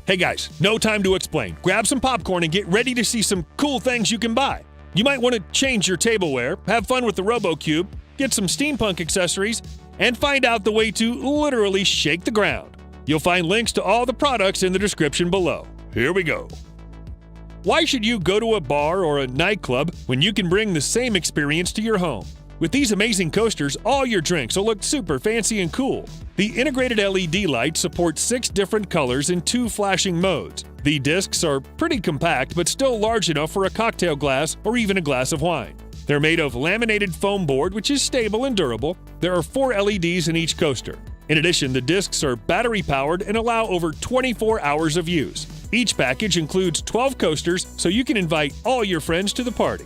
Hey guys, no time to explain. Grab some popcorn and get ready to see some cool things you can buy. You might want to change your tableware, have fun with the RoboCube, get some steampunk accessories, and find out the way to literally shake the ground. You'll find links to all the products in the description below. Here we go. Why should you go to a bar or a nightclub when you can bring the same experience to your home? With these amazing coasters, all your drinks will look super fancy and cool. The integrated LED light supports 6 different colors in 2 flashing modes. The discs are pretty compact but still large enough for a cocktail glass or even a glass of wine. They're made of laminated foam board, which is stable and durable. There are 4 LEDs in each coaster. In addition, the discs are battery-powered and allow over 24 hours of use. Each package includes 12 coasters, so you can invite all your friends to the party.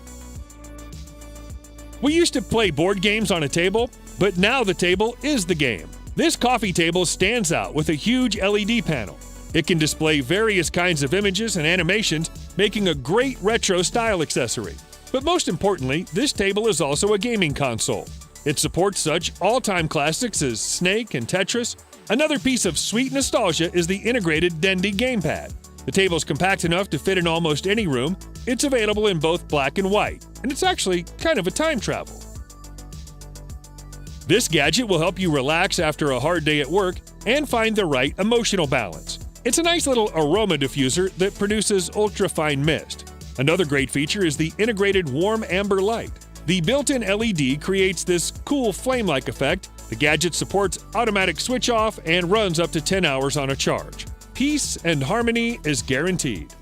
We used to play board games on a table, but now the table is the game. This coffee table stands out with a huge LED panel. It can display various kinds of images and animations, making a great retro-style accessory. But most importantly, this table is also a gaming console. It supports such all-time classics as Snake and Tetris. Another piece of sweet nostalgia is the integrated Dendy gamepad. The table's compact enough to fit in almost any room. It's available in both black and white, and it's actually kind of a time travel. This gadget will help you relax after a hard day at work and find the right emotional balance. It's a nice little aroma diffuser that produces ultra-fine mist. Another great feature is the integrated warm amber light. The built-in LED creates this cool flame-like effect. The gadget supports automatic switch off and runs up to 10 hours on a charge. Peace and harmony is guaranteed.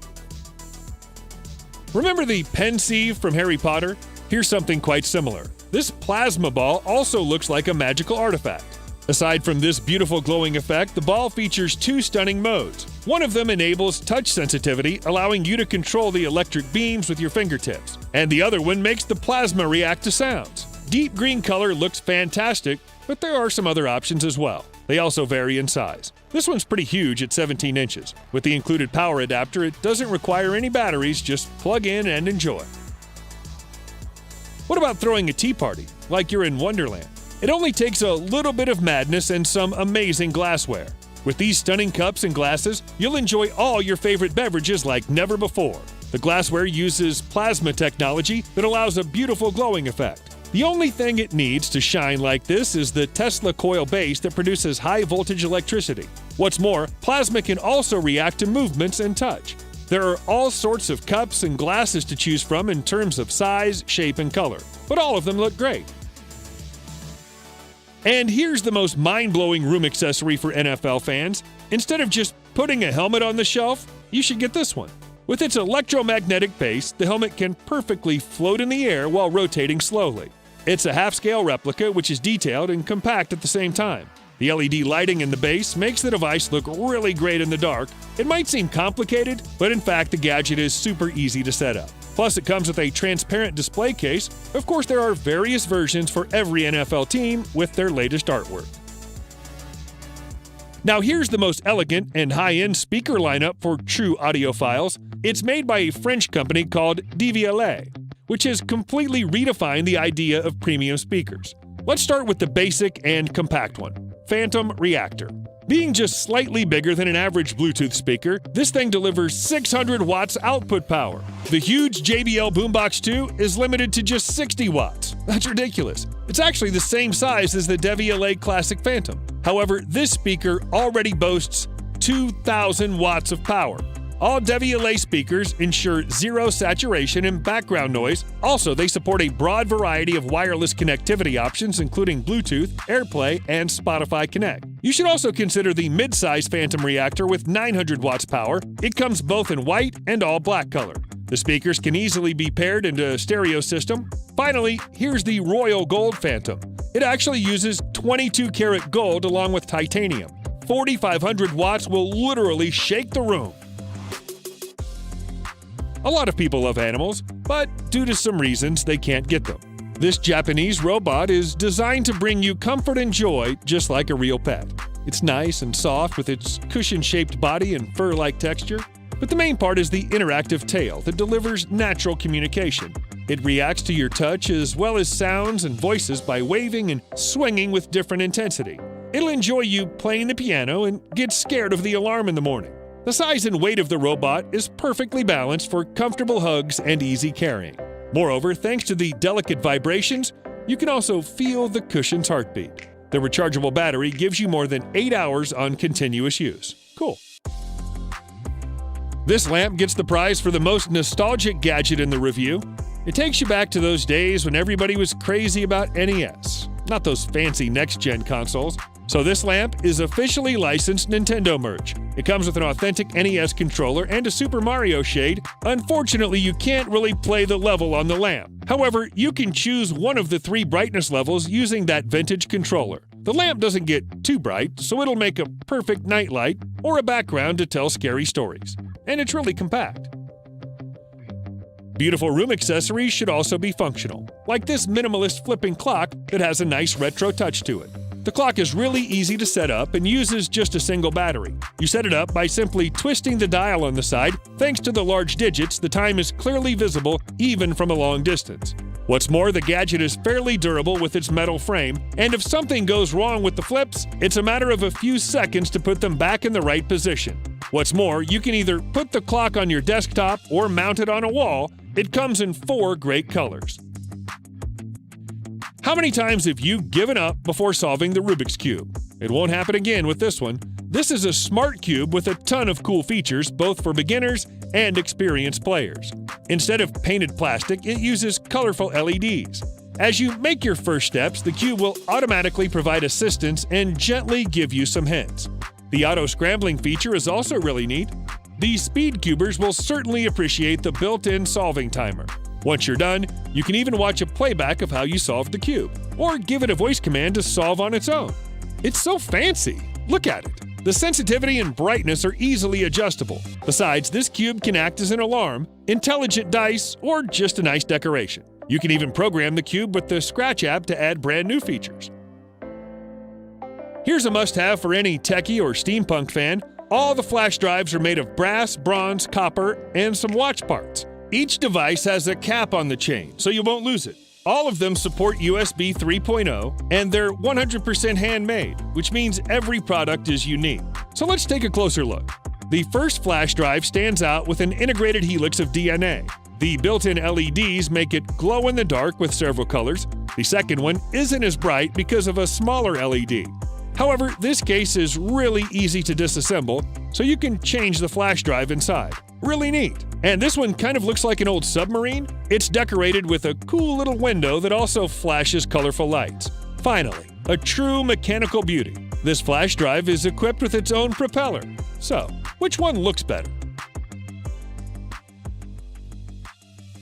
Remember the Pensieve from Harry Potter? Here's something quite similar. This plasma ball also looks like a magical artifact. Aside from this beautiful glowing effect, the ball features 2 stunning modes. One of them enables touch sensitivity, allowing you to control the electric beams with your fingertips. And the other one makes the plasma react to sounds. Deep green color looks fantastic, but there are some other options as well. They also vary in size. This one's pretty huge at 17 inches. With the included power adapter, it doesn't require any batteries, just plug in and enjoy. What about throwing a tea party, like you're in Wonderland? It only takes a little bit of madness and some amazing glassware. With these stunning cups and glasses, you'll enjoy all your favorite beverages like never before. The glassware uses plasma technology that allows a beautiful glowing effect. The only thing it needs to shine like this is the Tesla coil base that produces high-voltage electricity. What's more, plasma can also react to movements and touch. There are all sorts of cups and glasses to choose from in terms of size, shape, and color, but all of them look great. And here's the most mind-blowing room accessory for NFL fans. Instead of just putting a helmet on the shelf, you should get this one. With its electromagnetic base, the helmet can perfectly float in the air while rotating slowly. It's a half-scale replica, which is detailed and compact at the same time. The LED lighting in the base makes the device look really great in the dark. It might seem complicated, but in fact the gadget is super easy to set up. Plus, it comes with a transparent display case. Of course, there are various versions for every NFL team with their latest artwork. Now here's the most elegant and high-end speaker lineup for true audiophiles. It's made by a French company called DVLA, which has completely redefined the idea of premium speakers. Let's start with the basic and compact one, Phantom Reactor. Being just slightly bigger than an average Bluetooth speaker, this thing delivers 600 watts output power. The huge JBL Boombox 2 is limited to just 60 watts. That's ridiculous. It's actually the same size as the DVLA Classic Phantom. However, this speaker already boasts 2,000 watts of power. All DVLA speakers ensure zero saturation and background noise. Also, they support a broad variety of wireless connectivity options, including Bluetooth, AirPlay, and Spotify Connect. You should also consider the mid-size Phantom Reactor with 900 watts power. It comes both in white and all black color. The speakers can easily be paired into a stereo system. Finally, here's the Royal Gold Phantom. It actually uses 22-karat gold along with titanium. 4,500 watts will literally shake the room. A lot of people love animals, but due to some reasons, they can't get them. This Japanese robot is designed to bring you comfort and joy just like a real pet. It's nice and soft with its cushion-shaped body and fur-like texture, but the main part is the interactive tail that delivers natural communication. It reacts to your touch as well as sounds and voices by waving and swinging with different intensity. It'll enjoy you playing the piano and get scared of the alarm in the morning. The size and weight of the robot is perfectly balanced for comfortable hugs and easy carrying. Moreover, thanks to the delicate vibrations, you can also feel the cushion's heartbeat. The rechargeable battery gives you more than 8 hours on continuous use. Cool. This lamp gets the prize for the most nostalgic gadget in the review. It takes you back to those days when everybody was crazy about NES, not those fancy next-gen consoles. So this lamp is officially licensed Nintendo merch. It comes with an authentic NES controller and a Super Mario shade. Unfortunately, you can't really play the level on the lamp. However, you can choose one of the 3 brightness levels using that vintage controller. The lamp doesn't get too bright, so it'll make a perfect nightlight or a background to tell scary stories. And it's really compact. Beautiful room accessories should also be functional, like this minimalist flipping clock that has a nice retro touch to it. The clock is really easy to set up and uses just a single battery. You set it up by simply twisting the dial on the side. Thanks to the large digits, the time is clearly visible even from a long distance. What's more, the gadget is fairly durable with its metal frame, and if something goes wrong with the flips, it's a matter of a few seconds to put them back in the right position. What's more, you can either put the clock on your desktop or mount it on a wall. It comes in 4 great colors. How many times have you given up before solving the Rubik's Cube? It won't happen again with this one. This is a smart cube with a ton of cool features, both for beginners and experienced players. Instead of painted plastic, it uses colorful LEDs. As you make your first steps, the cube will automatically provide assistance and gently give you some hints. The auto-scrambling feature is also really neat. These speed cubers will certainly appreciate the built-in solving timer. Once you're done, you can even watch a playback of how you solved the cube, or give it a voice command to solve on its own. It's so fancy! Look at it! The sensitivity and brightness are easily adjustable. Besides, this cube can act as an alarm, intelligent dice, or just a nice decoration. You can even program the cube with the Scratch app to add brand new features. Here's a must-have for any techie or steampunk fan. All the flash drives are made of brass, bronze, copper, and some watch parts. Each device has a cap on the chain, so you won't lose it. All of them support USB 3.0, and they're 100% handmade, which means every product is unique. So let's take a closer look. The first flash drive stands out with an integrated helix of DNA. The built-in LEDs make it glow in the dark with several colors. The second one isn't as bright because of a smaller LED. However, this case is really easy to disassemble, so you can change the flash drive inside. Really neat. And this one kind of looks like an old submarine. It's decorated with a cool little window that also flashes colorful lights. Finally, a true mechanical beauty. This flash drive is equipped with its own propeller. So, which one looks better?